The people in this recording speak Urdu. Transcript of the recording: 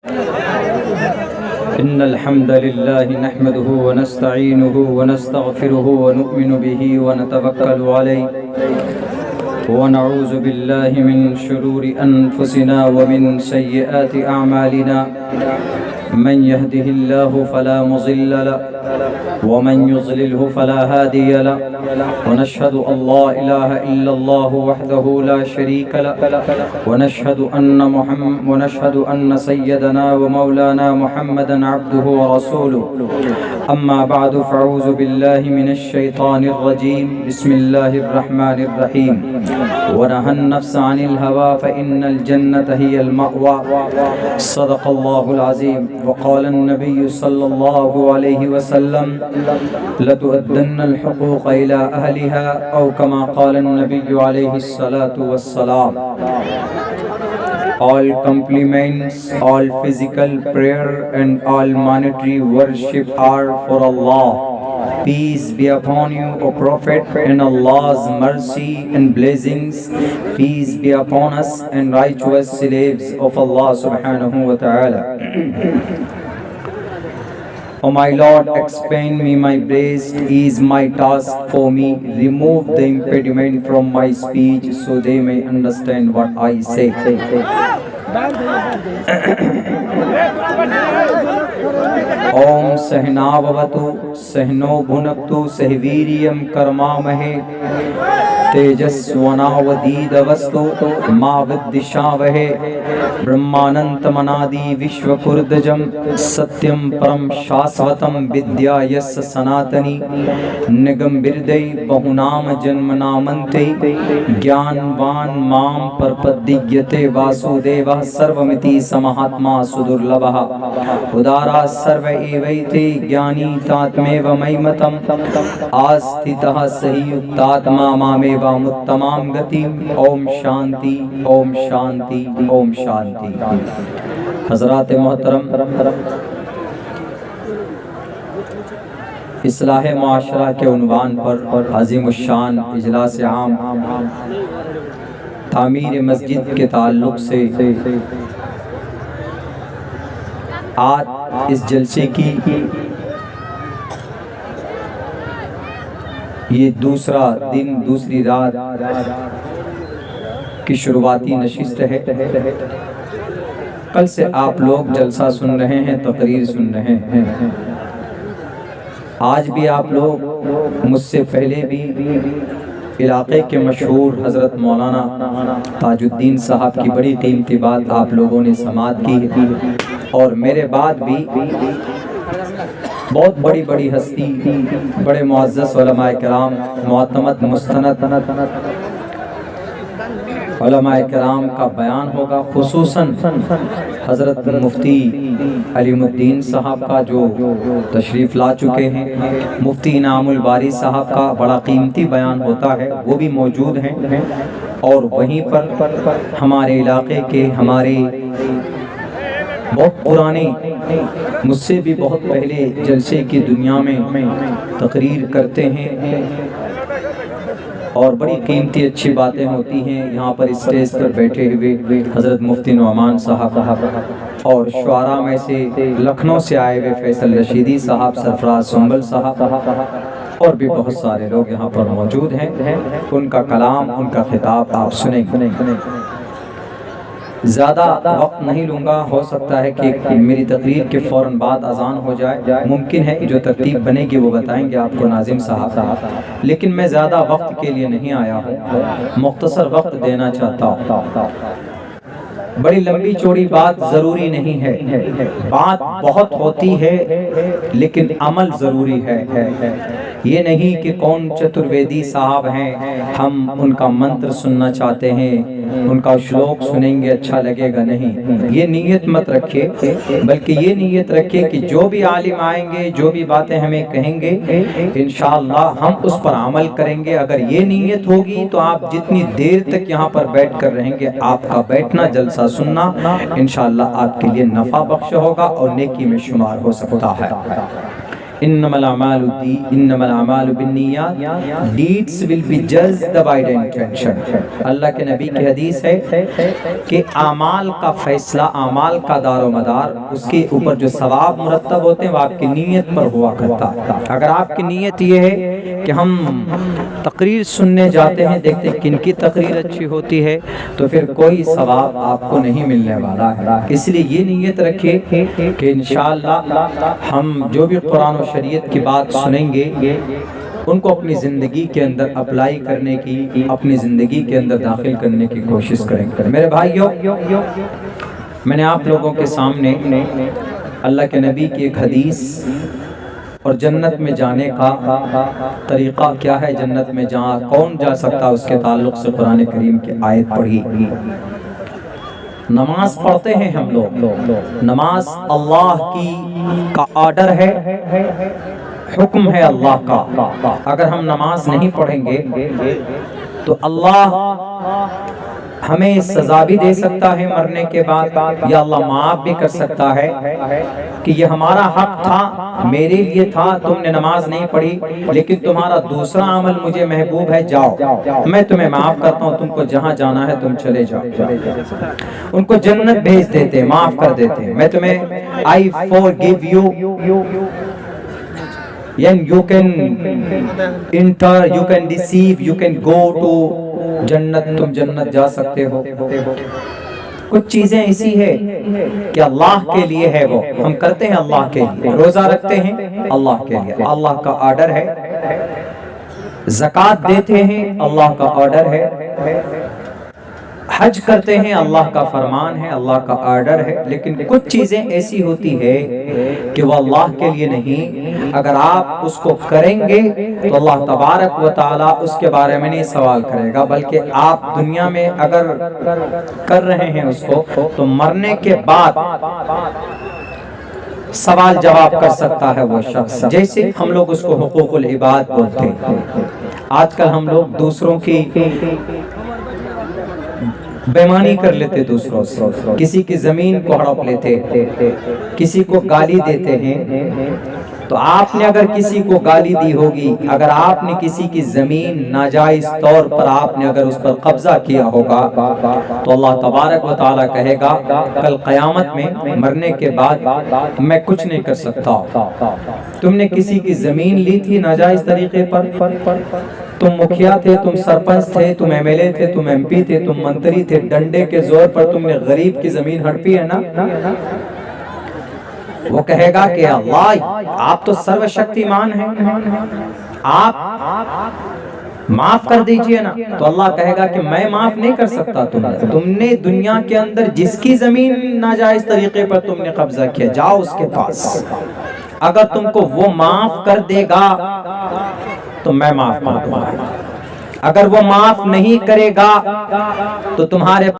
إن الحمد لله نحمده ونستعينه ونستغفره ونؤمن به ونتوكل عليه ونعوذ بالله من شرور أنفسنا ومن سيئات أعمالنا من يهده الله فلا مضل له ومن يضلله فلا هادي له ونشهد أن لا إله إلا الله وحده لا شريك له ونشهد أن سيدنا ومولانا محمدا عبده ورسوله أما بعد فأعوذ بالله من الشيطان الرجيم بسم الله الرحمن الرحيم ونهى النفس عن الهوى فإن الجنة هي المأوى صدق الله العظيم وقال النبي صلى الله عليه وسلم لتؤدن الحقوق إلى أهلها أو كما قال النبي عليه الصلاة والسلام. All compliments, all physical prayer and all monetary worship are for Allah. Peace be upon you, O Prophet, and Allah's mercy and blessings. Peace be upon us and righteous slaves of Allah subhanahu wa ta'ala. O my Lord, expand me my breast, ease my task for me, remove the impediment from my speech so they may understand what I say. Om Sahnavavatu Sahno Bhunaktu Sahviriyam Karmamahe Tejasvanavadidavastu Maviddishavahe Brahmanantamanadi Vishwakurdajam Satyam Param Shasvatam Vidyayas Sanatani Nigam Birdai Bahunam Janmanamante Gyanvan Mam Parpadigyate Vasudeva Sarvamiti Samahatma Sudurlabha Udara Sarva Evaite Gyani Tatmeva Maimatam Astitah Sahiyuktatma Mameva Muttamam Gatim. Om Shanti, Om Shanti, Om Shanti. Hazrat Muhtaram, اصلاح معاشرہ کے عنوان پر عظیم الشان اجلاس عام تعمیر مسجد کے تعلق سے آج اس جلسے کی یہ دوسرا دن دوسری رات کی شروعاتی نشست ہے. کل سے آپ لوگ جلسہ سن رہے ہیں، تقریر سن رہے ہیں. آج بھی آپ لوگ مجھ سے پہلے بھی علاقے کے مشہور حضرت مولانا تاج الدین صاحب کی بڑی قیمتی بات آپ لوگوں نے سماعت کی ہے، اور میرے بعد بھی بہت بڑی بڑی ہستی، بڑے معزز علماء کرام، معتمد مستند علماء کرام کا بیان ہوگا. خصوصاً حضرت مفتی علیم الدین صاحب کا جو تشریف لا چکے ہیں، مفتی انعام الباری صاحب کا بڑا قیمتی بیان ہوتا ہے، وہ بھی موجود ہیں. اور وہیں پر ہمارے علاقے کے ہمارے بہت پرانے، مجھ سے بھی بہت پہلے جلسے کی دنیا میں تقریر کرتے ہیں اور بڑی قیمتی اچھی باتیں ہوتی ہیں. یہاں پر اسٹیج پر بیٹھے ہوئے حضرت مفتی نعمان صاحب اور شعراء میں سے لکھنؤ سے آئے ہوئے فیصل رشیدی صاحب، سرفراز سنبل صاحب اور بھی بہت سارے لوگ یہاں پر موجود ہیں. ان کا کلام، ان کا خطاب آپ سنیں. زیادہ وقت نہیں لوں گا، ہو سکتا ہے کہ میری تقریر کے فوراً بعد اذان ہو جائے. ممکن ہے جو ترتیب بنے گی وہ بتائیں گے آپ کو ناظم صاحب. لیکن میں زیادہ وقت کے لیے نہیں آیا ہوں، مختصر وقت دینا چاہتا ہوں. بڑی لمبی چوڑی بات ضروری نہیں ہے، بات بہت ہوتی ہے لیکن عمل ضروری ہے. یہ نہیں کہ کون چترویدی صاحب ہیں، ہم ان کا منتر سننا چاہتے ہیں، ان کا شلوک سنیں گے اچھا لگے گا. نہیں، یہ نیت مت رکھے، بلکہ یہ نیت رکھے کہ جو بھی عالم آئیں گے، جو بھی باتیں ہمیں کہیں گے، انشاءاللہ ہم اس پر عمل کریں گے. اگر یہ نیت ہوگی تو آپ جتنی دیر تک یہاں پر بیٹھ کر رہیں گے، آپ کا بیٹھنا، جلسہ سننا انشاءاللہ آپ کے لیے نفع بخش ہوگا اور نیکی میں شمار ہو سکتا ہے. انما الاعمال بالنیات, deeds will be judged by the intention. اللہ کے نبی کی حدیث ہے کہ اعمال کا فیصلہ, اعمال کا دار و مدار, اس کے اوپر جو ثواب مرتب ہوتے ہیں وہ آپ کی نیت پر ہوا کرتا ہے. اگر آپ کی نیت یہ ہے کہ ہم تقریر سننے جاتے ہیں, دیکھتے ہیں کن کی تقریر اچھی ہوتی ہے, تو پھر کوئی ثواب آپ کو نہیں ملنے والا ہے. اس لیے یہ نیت رکھیے کہ انشاءاللہ ہم جو بھی قرآن و شریعت کی بات سنیں گے ان کو اپنی زندگی کے اندر اپلائی کرنے کی, اپنی زندگی کے اندر داخل کرنے کی کوشش کریں گے. میرے بھائیو, میں نے آپ لوگوں کے سامنے اللہ کے نبی کی ایک حدیث اور جنت میں جانے کا طریقہ کیا ہے, جنت میں کون جا سکتا, اس کے تعلق سے قرآن کریم کی آیت پڑھی. نماز پڑھتے ہیں ہم لوگ, نماز اللہ کا آرڈر ہے, حکم ہے اللہ کا. اگر ہم نماز نہیں پڑھیں گے تو اللہ ہمیں سزا بھی دے سکتا ہے مرنے کے بعد, یا اللہ معاف بھی کر سکتا ہے کہ یہ ہمارا حق تھا, میرے لیے تھا, تم نے نماز نہیں پڑھی, لیکن تمہارا دوسرا عمل مجھے محبوب ہے, جاؤ میں تمہیں معاف کرتا ہوں, تم کو جہاں جانا ہے تم چلے جاؤ. ان کو جنت بھیج دیتے, معاف کر دیتے, میں تمہیں I forgive you, and you can enter, you can receive, you can go to جنت, تم جنت جا سکتے ہو. کچھ چیزیں ایسی ہے کہ اللہ کے لیے ہے, وہ ہم کرتے ہیں اللہ کے لیے. روزہ رکھتے ہیں اللہ کے لیے, اللہ کا آرڈر ہے. زکوٰۃ دیتے ہیں اللہ کا آرڈر ہے. حج کرتے ہیں اللہ کا فرمان ہے, اللہ کا آرڈر ہے. لیکن کچھ چیزیں ایسی ہوتی ہے کہ وہ اللہ کے لیے نہیں, اگر آپ اس کو کریں گے تو اللہ تبارک و تعالیٰ اس کے بارے میں نہیں سوال کرے گا, بلکہ آپ دنیا میں اگر کر رہے ہیں اس کو تو مرنے کے بعد سوال جواب کر سکتا ہے وہ شخص. جیسے ہم لوگ اس کو حقوق العباد بولتے ہیں. آج کل ہم لوگ دوسروں کی بےمانی کر لیتے, دوسروں سے کسی کی زمین کو ہڑپ لیتے, کسی کو گالی دیتے ہیں. تو آپ نے اگر کسی کو گالی دی ہوگی, اگر آپ نے کسی کی زمین ناجائز طور پر آپ نے اگر اس پر قبضہ کیا ہوگا, تو اللہ تبارک و تعالیٰ کہے گا کل قیامت میں مرنے کے بعد میں کچھ نہیں کر سکتا. تم نے کسی کی زمین لی تھی ناجائز طریقے پر, تم مکھیا تھے, تم سرپنچ تھے, تم ایم ایل اے تھے, تم ایم پی تھے, تم منتری تھے, ڈنڈے کے زور پر تم نے غریب کی زمین ہڑپی ہے نا. وہ کہے گا کہ اللہ آپ تو سرو شکتیمان ہیں, آپ معاف کر دیجئے نا. تو اللہ کہے گا کہ میں معاف نہیں کر سکتا. تم نے دنیا کے اندر جس کی زمین ناجائز طریقے پر تم نے قبضہ کیا, جاؤ اس کے پاس, اگر تم کو وہ معاف کر دے گا تو میں معاف کر دوں گا. اگر وہ معاف نہیں کرے گا تو تمہارے